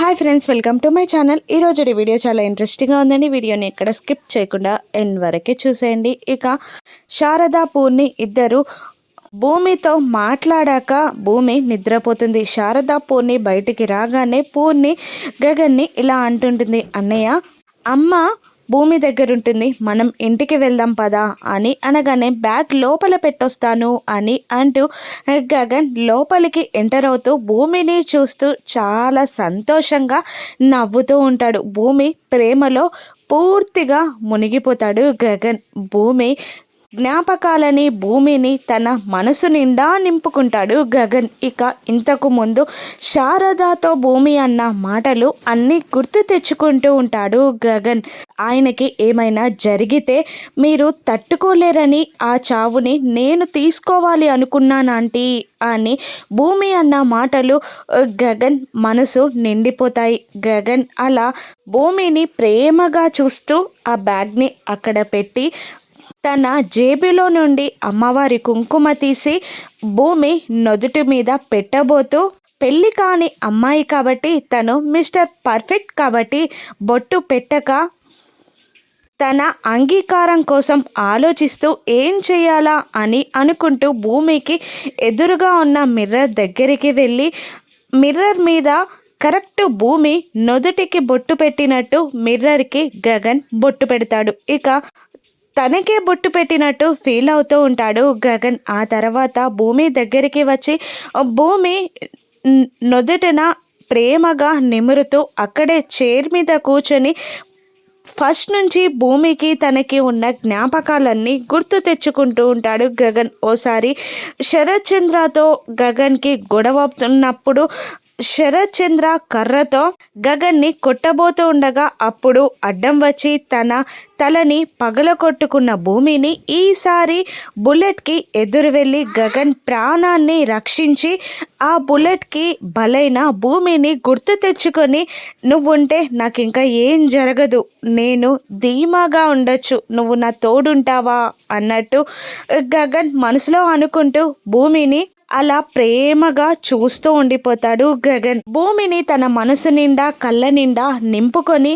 Hi friends, welcome to my channel. ఈరోజు video చాలా ఇంట్రెస్టింగ్గా ఉందండి. వీడియోని ఎక్కడ స్కిప్ చేయకుండా ఎండ్ వరకే చూసేయండి. ఇక శారద పూర్ణి ఇద్దరు భూమితో మాట్లాడాక భూమి నిద్రపోతుంది. శారద పూర్ణి బయటికి రాగానే పూర్ణి గగన్ని ఇలా అంటుంటుంది, అన్నయ్య అమ్మ భూమి దగ్గర ఉంటుంది, మనం ఇంటికి వెళ్దాం పదా అని అనగానే బ్యాగ్ లోపల పెట్టొస్తాను అని అంటూ గగన్ లోపలికి ఎంటర్ అవుతూ భూమిని చూస్తూ చాలా సంతోషంగా నవ్వుతూ ఉంటాడు. భూమి ప్రేమలో పూర్తిగా మునిగిపోతాడు గగన్. భూమి జ్ఞాపకాలని భూమిని తన మనసు నిండా నింపుకుంటాడు గగన్. ఇక ఇంతకు ముందు శారదాతో భూమి అన్న మాటలు అన్నీ గుర్తు తెచ్చుకుంటూ ఉంటాడు గగన్. ఆయనకి ఏమైనా జరిగితే మీరు తట్టుకోలేరని ఆ చావుని నేను తీసుకోవాలి అనుకున్నానంటీ అని భూమి అన్న మాటలు గగన్ మనసు నిండిపోతాయి. గగన్ అలా భూమిని ప్రేమగా చూస్తూ ఆ బ్యాగ్ని అక్కడ పెట్టి తన జేబులో నుండి అమ్మవారి కుంకుమ తీసి భూమి నుదుటి మీద పెట్టబోతూ, పెళ్ళి కాని అమ్మాయి కాబట్టి తను మిస్టర్ పర్ఫెక్ట్ కాబట్టి బొట్టు పెట్టక తన అంగీకారం కోసం ఆలోచిస్తూ ఏం చేయాలా అని అనుకుంటూ భూమికి ఎదురుగా ఉన్న మిర్రర్ దగ్గరికి వెళ్ళి మిర్రర్ మీద కరెక్ట్ భూమి నుదుటికి బొట్టు పెట్టినట్టు మిర్రర్కి గగన్ బొట్టు పెడతాడు. ఇక తనకే బొట్టు పెట్టినట్టు ఫీల్ అవుతూ ఉంటాడు గగన్. ఆ తర్వాత భూమి దగ్గరికి వచ్చి భూమి నుదుటిన ప్రేమగా నిమురుతూ అక్కడే చైర్ మీద కూర్చొని ఫస్ట్ నుంచి భూమికి తనకి ఉన్న జ్ఞాపకాలన్నీ గుర్తు తెచ్చుకుంటూ ఉంటాడు గగన్. ఓసారి శరత్ చంద్రతో గగన్కి గొడవ అవుతున్నప్పుడు శరత్ చంద్ర కర్రతో గగన్ని కొట్టబోతూ ఉండగా అప్పుడు అడ్డం వచ్చి తన తలని పగలగొట్టుకున్న భూమిని ఈసారి బుల్లెట్కి ఎదురు వెళ్ళి గగన్ ప్రాణాన్ని రక్షించి ఆ బుల్లెట్కి బలైన భూమిని గుర్తు తెచ్చుకొని, నువ్వుంటే నాకు ఇంకా ఏం జరగదు, నేను ధీమాగా ఉండొచ్చు, నువ్వు నా తోడుంటావా అన్నట్టు గగన్ మనసులో అనుకుంటూ భూమిని అలా ప్రేమగా చూస్తూ ఉండిపోతాడు గగన్. భూమిని తన మనసు నిండా కళ్ళ నిండా నింపుకొని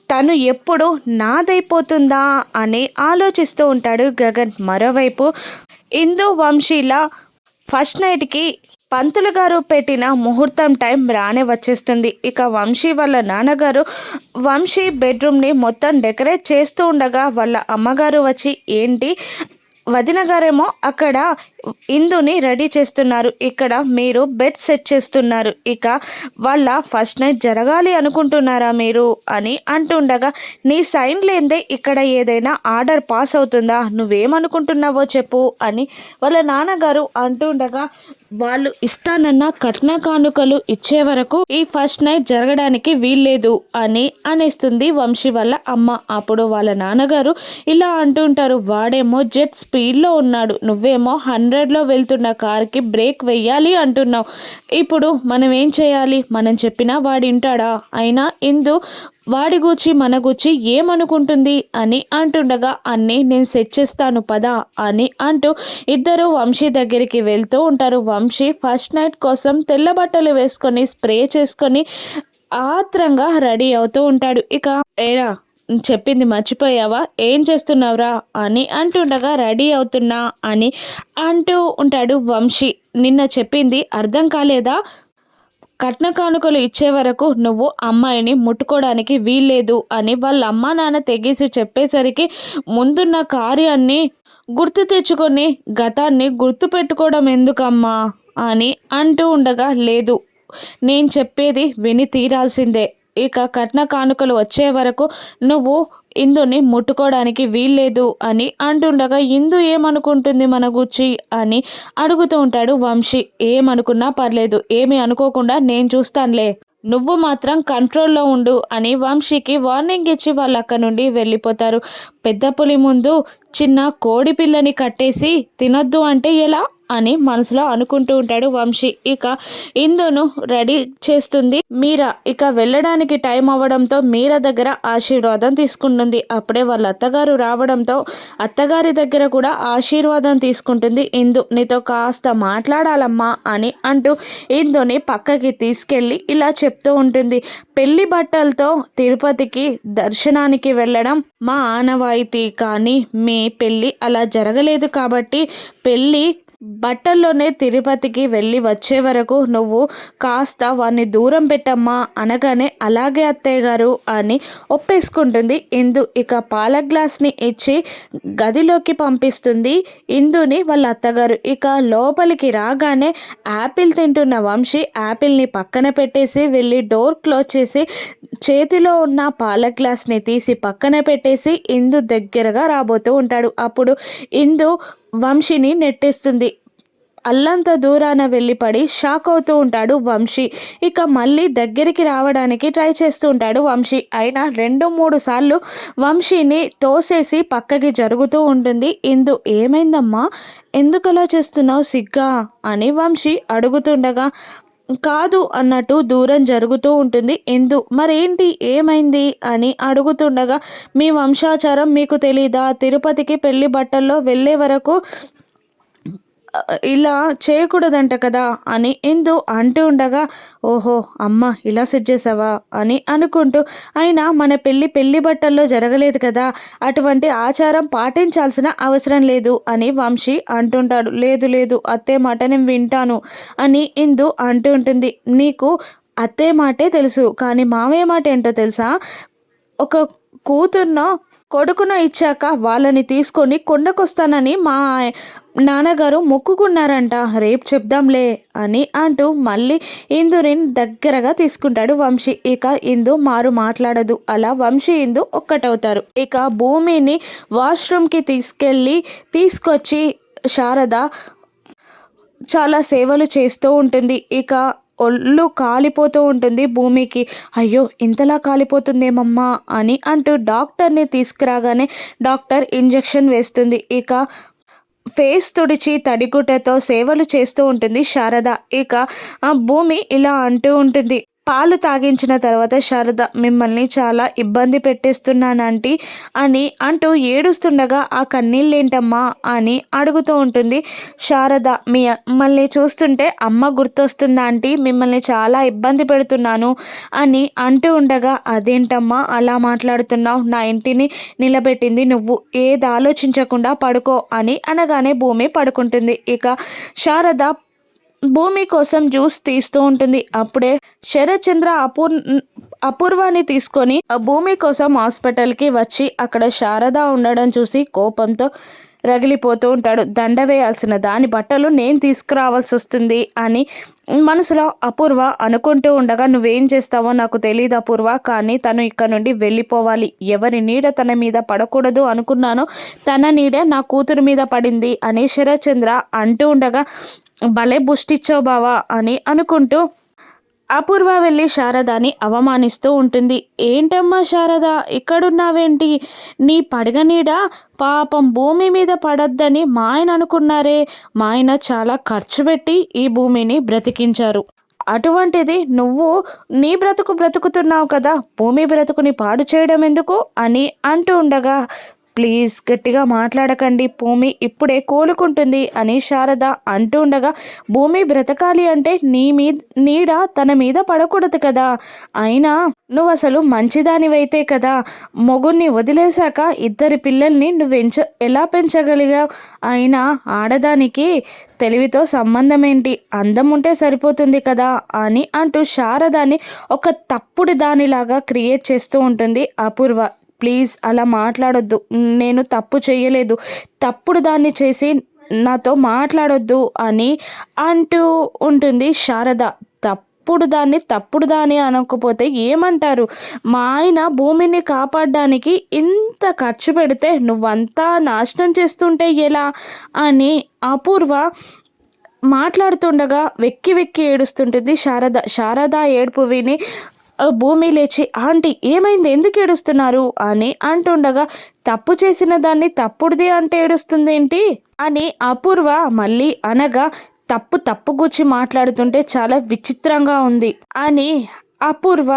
తను ఎప్పుడు నాదైపోతుందా అని ఆలోచిస్తూ ఉంటాడు గగన్. మరోవైపు ఇందు వంశీల ఫస్ట్ నైట్కి పంతులు గారు పెట్టిన ముహూర్తం టైం రానే వచ్చేస్తుంది. ఇక వంశీ వాళ్ళ నాన్నగారు వంశీ బెడ్రూమ్ని మొత్తం డెకరేట్ చేస్తూ ఉండగా వాళ్ళ అమ్మగారు వచ్చి, ఏంటి వదిన గారేమో అక్కడ ఇందుని రెడీ చేస్తున్నారు, ఇక్కడ మీరు బెడ్ సెట్ చేస్తున్నారు, ఇక వాళ్ళ ఫస్ట్ నైట్ జరగాలి అనుకుంటున్నారా మీరు అని అంటుండగా, నీ సైన్ లేదే ఇక్కడ ఏదైనా ఆర్డర్ పాస్ అవుతుందా, నువ్వేమనుకుంటున్నావో చెప్పు అని వాళ్ళ నాన్నగారు అంటుండగా, వాళ్ళు ఇస్తానన్న కట్న కానుకలు ఇచ్చే వరకు ఈ ఫస్ట్ నైట్ జరగడానికి వీల్లేదు అని అనేస్తుంది వంశీ వాళ్ళ అమ్మ. అప్పుడు వాళ్ళ నాన్నగారు ఇలా అంటుంటారు, వాడేమో జెట్ స్పీడ్లో ఉన్నాడు, నువ్వేమో 100లో వెళ్తున్న కార్కి బ్రేక్ వెయ్యాలి అంటున్నావు, ఇప్పుడు మనం ఏం చేయాలి, మనం చెప్పినా వాడు వింటాడా, అయినా ఇందు వాడి గూర్చి మన గూర్చి ఏమనుకుంటుంది అని అంటుండగా, అన్నీ నేను సెట్ చేస్తాను పదా అని అంటూ ఇద్దరు వంశీ దగ్గరికి వెళ్తూ ఉంటారు. వంశీ ఫస్ట్ నైట్ కోసం తెల్ల బట్టలు వేసుకొని స్ప్రే చేసుకొని ఆత్రంగా రెడీ అవుతూ ఉంటాడు. ఇక ఏరా చెప్పింది మర్చిపోయావా, ఏం చేస్తున్నావురా అని అంటుండగా, రెడీ అవుతున్నా అని అంటూ ఉంటాడు వంశీ. నిన్న చెప్పింది అర్థం కాలేదా, కట్న కానుకలు ఇచ్చే వరకు నువ్వు అమ్మాయిని ముట్టుకోవడానికి వీల్లేదు అని వాళ్ళ అమ్మ నాన్న తెగేసి చెప్పేసరికి ముందున్న కార్యాన్ని గుర్తు తెచ్చుకొని గతాన్ని గుర్తు పెట్టుకోవడం ఎందుకమ్మా అని అంటూ ఉండగా, లేదు నేను చెప్పేది విని తీరాల్సిందే, ఇక కట్న కానుకలు వచ్చే వరకు నువ్వు ఇందుని ముట్టుకోవడానికి వీల్లేదు అని అంటుండగా, ఇందు ఏమనుకుంటుంది మన గురించి అని అడుగుతూ ఉంటాడు వంశీ. ఏమనుకున్నా పర్లేదు, ఏమీ అనుకోకుండా నేను చూస్తానులే, నువ్వు మాత్రం కంట్రోల్లో ఉండు అని వంశీకి వార్నింగ్ ఇచ్చి వాళ్ళు అక్కడ నుండి వెళ్ళిపోతారు. పెద్ద పులి ముందు చిన్న కోడి పిల్లని కట్టేసి తినొద్దు అంటే ఎలా అని మనసులో అనుకుంటూ ఉంటాడు వంశీ. ఇక ఇందును రెడీ చేస్తుంది మీరా. ఇక వెళ్ళడానికి టైం అవ్వడంతో మీరా దగ్గర ఆశీర్వాదం తీసుకుంటుంది. అప్పుడే వాళ్ళ అత్తగారు రావడంతో అత్తగారి దగ్గర కూడా ఆశీర్వాదం తీసుకుంటుంది ఇందు. నీతో కాస్త మాట్లాడాలమ్మా అని అంటూ ఇందుని పక్కకి తీసుకెళ్ళి ఇలా చెప్తూ ఉంటుంది. పెళ్లి బట్టలతో తిరుపతికి దర్శనానికి వెళ్ళడం మా ఆనవాయితీ, కానీ మీ పెళ్ళి అలా జరగలేదు కాబట్టి పెళ్ళి బట్టల్లోనే తిరుపతికి వెళ్ళి వచ్చే వరకు నువ్వు కాస్త వాడిని దూరం పెట్టమ్మా అనగానే అలాగే అత్తయ్య గారు అని ఒప్పేసుకుంటుంది ఇందు. ఇక పాల గ్లాస్ని ఇచ్చి గదిలోకి పంపిస్తుంది ఇందుని వాళ్ళ అత్తగారు. ఇక లోపలికి రాగానే యాపిల్ తింటున్న వంశీ యాపిల్ని పక్కన పెట్టేసి వెళ్ళి డోర్ క్లోజ్ చేసి చేతిలో ఉన్న పాల గ్లాస్ని తీసి పక్కన పెట్టేసి ఇందు దగ్గరగా రాబోతూ ఉంటాడు. అప్పుడు ఇందు వంశీని నెట్టేస్తుంది. అల్లంత దూరాన వెళ్ళిపడి షాక్ అవుతూ ఉంటాడు వంశీ. ఇక మళ్ళీ దగ్గరికి రావడానికి ట్రై చేస్తూ ఉంటాడు వంశీ. అయినా 2-3 సార్లు వంశీని తోసేసి పక్కకి జరుగుతూ ఉంటుంది ఇందు. ఏమైందమ్మా, ఎందుకలా చేస్తున్నావు, సిగ్గా అని వంశీ అడుగుతుండగా కాదు అన్నట్టు దూరం జరుగుతూ ఉంటుంది ఇందు. మరేంటి, ఏమైంది అని అడుగుతుండగా మీ వంశాచారం మీకు తెలీదా, తిరుపతికి పెళ్లి బట్టల్లో వెళ్ళే వరకు ఇలా చేయకూడదంట కదా అని ఇందు అంటూ ఉండగా ఓహో అమ్మ ఇలా సెట్ చేసావా అని అనుకుంటూ అయినా మన పెళ్లి బట్టల్లో జరగలేదు కదా, అటువంటి ఆచారం పాటించాల్సిన అవసరం లేదు అని వంశీ అంటుంటాడు. లేదు లేదు అత్తే మాట నేను వింటాను అని ఇందు అంటూ ఉంటుంది. నీకు అత్తే మాటే తెలుసు కానీ మామయ్య మాట ఏంటో తెలుసా, ఒక కూతుర్నో కొడుకునో ఇచ్చాక వాళ్ళని తీసుకొని కొండకొస్తానని మా నాన్నగారు మొక్కుకున్నారంట, రేపు చెప్దాంలే అని అంటూ మళ్ళీ ఇందుని దగ్గరగా తీసుకుంటాడు వంశీ. ఇక ఇందు మారు మాట్లాడదు. అలా వంశీ ఇందు ఒక్కటవుతారు. ఇక భూమిని వాష్రూమ్కి తీసుకొచ్చి శారద చాలా సేవలు చేస్తూ ఉంటుంది. ఇక ఒళ్ళు కాలిపోతూ ఉంటుంది భూమికి. అయ్యో ఇంతలా కాలిపోతుందేమమ్మా అని అంటూ డాక్టర్ని తీసుకురాగానే డాక్టర్ ఇంజెక్షన్ వేస్తుంది. ఇక ఫేస్ తుడిచి తడిగుడ్డతో సేవలు చేస్తూ ఉంటుంది శారద. ఇక భూమి ఇలా అంటూ ఉంటుంది. పాలు తాగించిన తర్వాత శారద మిమ్మల్ని చాలా ఇబ్బంది పెట్టేస్తున్నానంటీ అని అంటూ ఏడుస్తుండగా ఆ కన్నీళ్ళేంటమ్మా అని అడుగుతూ ఉంటుంది శారద. మిమ్మల్ని చూస్తుంటే అమ్మ గుర్తొస్తుందా ఆంటీ, మిమ్మల్ని చాలా ఇబ్బంది పెడుతున్నాను అని అంటూ ఉండగా అదేంటమ్మా అలా మాట్లాడుతున్నావు, నా ఇంటిని నిలబెట్టింది నువ్వు, ఏది ఆలోచించకుండా పడుకో అని అనగానే భూమి పడుకుంటుంది. ఇక శారద భూమి కోసం జ్యూస్ తీస్తూ ఉంటుంది. అప్పుడే శరత్చంద్ర అపూర్వాన్ని తీసుకొని భూమి కోసం హాస్పిటల్కి వచ్చి అక్కడ శారద ఉండడం చూసి కోపంతో రగిలిపోతూ ఉంటాడు. దండ వేయాల్సిన దాని బట్టలు నేను తీసుకురావాల్సి వస్తుంది అని మనసులో అపూర్వ అనుకుంటూ ఉండగా నువ్వేం చేస్తావో నాకు తెలియదు అపూర్వ, కానీ తను ఇక్కడ నుండి వెళ్ళిపోవాలి, ఎవరి నీడ తన మీద పడకూడదు అనుకున్నానో తన నీడే నా కూతురు మీద పడింది అని శరత్చంద్ర అంటూ ఉండగా భలే బుష్టిచ్చావు బావా అని అనుకుంటూ అపూర్వ వెళ్ళి శారదాని అవమానిస్తూ ఉంటుంది. ఏంటమ్మా శారద ఇక్కడున్నావేంటి, నీ పడగనీడ పాపం భూమి మీద పడొద్దని మా ఆయన అనుకున్నారే, మా ఆయన చాలా ఖర్చు పెట్టి ఈ భూమిని బ్రతికించారు, అటువంటిది నువ్వు నీ బ్రతుకుతున్నావు కదా, భూమి బ్రతుకుని పాడు చేయడం ఎందుకు అని అంటూ ఉండగా ప్లీజ్ గట్టిగా మాట్లాడకండి, భూమి ఇప్పుడే కోలుకుంటుంది అని శారద అంటూ ఉండగా భూమి బ్రతకాలి అంటే నీడ తన మీద పడకూడదు కదా, అయినా నువ్వు అసలు మంచిదానివైతే కదా, మొగుడిని వదిలేశాక 2 పిల్లల్ని నువ్వు ఎలా పెంచగలిగావు, అయినా ఆడదానికి తెలివితో సంబంధం ఏంటి, అందం ఉంటే సరిపోతుంది కదా అని అంటూ శారదాని ఒక తప్పుడు దానిలాగా క్రియేట్ చేస్తూ ఉంటుంది అపూర్వ. ప్లీజ్ అలా మాట్లాడొద్దు, నేను తప్పు చేయలేదు, తప్పుడు దాన్ని చేసి నాతో మాట్లాడొద్దు అని అంటూ ఉంటుంది శారద. తప్పుడు దాన్ని అనకపోతే ఏమంటారు, మా ఆయన భూమిని కాపాడడానికి ఇంత ఖర్చు పెడితే నువ్వంతా నాశనం చేస్తుంటే ఎలా అని అపూర్వ మాట్లాడుతుండగా వెక్కి ఏడుస్తుంటుంది శారద. శారద ఏడుపు విని భూమి లేచి ఆంటీ ఏమైంది, ఎందుకు ఏడుస్తున్నారు అని అంటుండగా తప్పు చేసిన దాన్ని తప్పుడుది అంటే ఏడుస్తుందేంటి అని అపూర్వ మళ్ళీ అనగా తప్పు గుచ్చి మాట్లాడుతుంటే చాలా విచిత్రంగా ఉంది అని అపూర్వ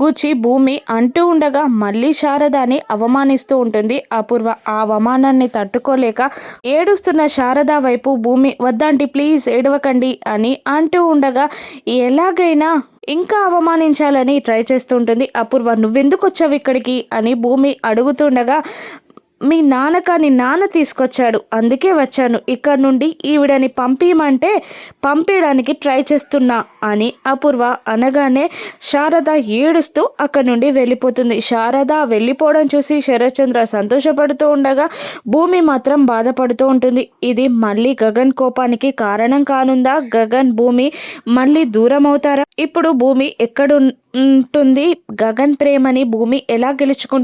గుచ్చి భూమి అంటూ ఉండగా మళ్ళీ శారదాని అవమానిస్తూ ఉంటుంది. అపూర్వ ఆ అవమానాన్ని తట్టుకోలేక ఏడుస్తున్న శారద వైపు భూమి వద్దండి ప్లీజ్ ఏడవకండి అని అంటూ ఉండగా ఎలాగైనా ఇంకా అవమానించాలని ట్రై చేస్తుంటుంది. అపూర్వ నువ్వెందుకు వచ్చావు ఇక్కడికి అని భూమి అడుగుతుండగా మీ నాన్న తీసుకొచ్చాడు అందుకే వచ్చాను, ఇక్కడ నుండి ఈవిడని పంపించడానికి ట్రై చేస్తున్నా అని అపూర్వ అనగానే శారద ఏడుస్తూ అక్కడి నుండి వెళ్ళిపోతుంది. శారద వెళ్ళిపోవడం చూసి శరత్చంద్ర సంతోషపడుతూ ఉండగా భూమి మాత్రం బాధపడుతూ ఉంటుంది. ఇది మళ్ళీ గగన్ కోపానికి కారణం కానుందా? గగన్ భూమి మళ్ళీ దూరం అవుతారా? ఇప్పుడు భూమి ఎక్కడ ఉంటుంది? గగన్ ప్రేమని భూమి ఎలా గెలుచుకుంటుంది?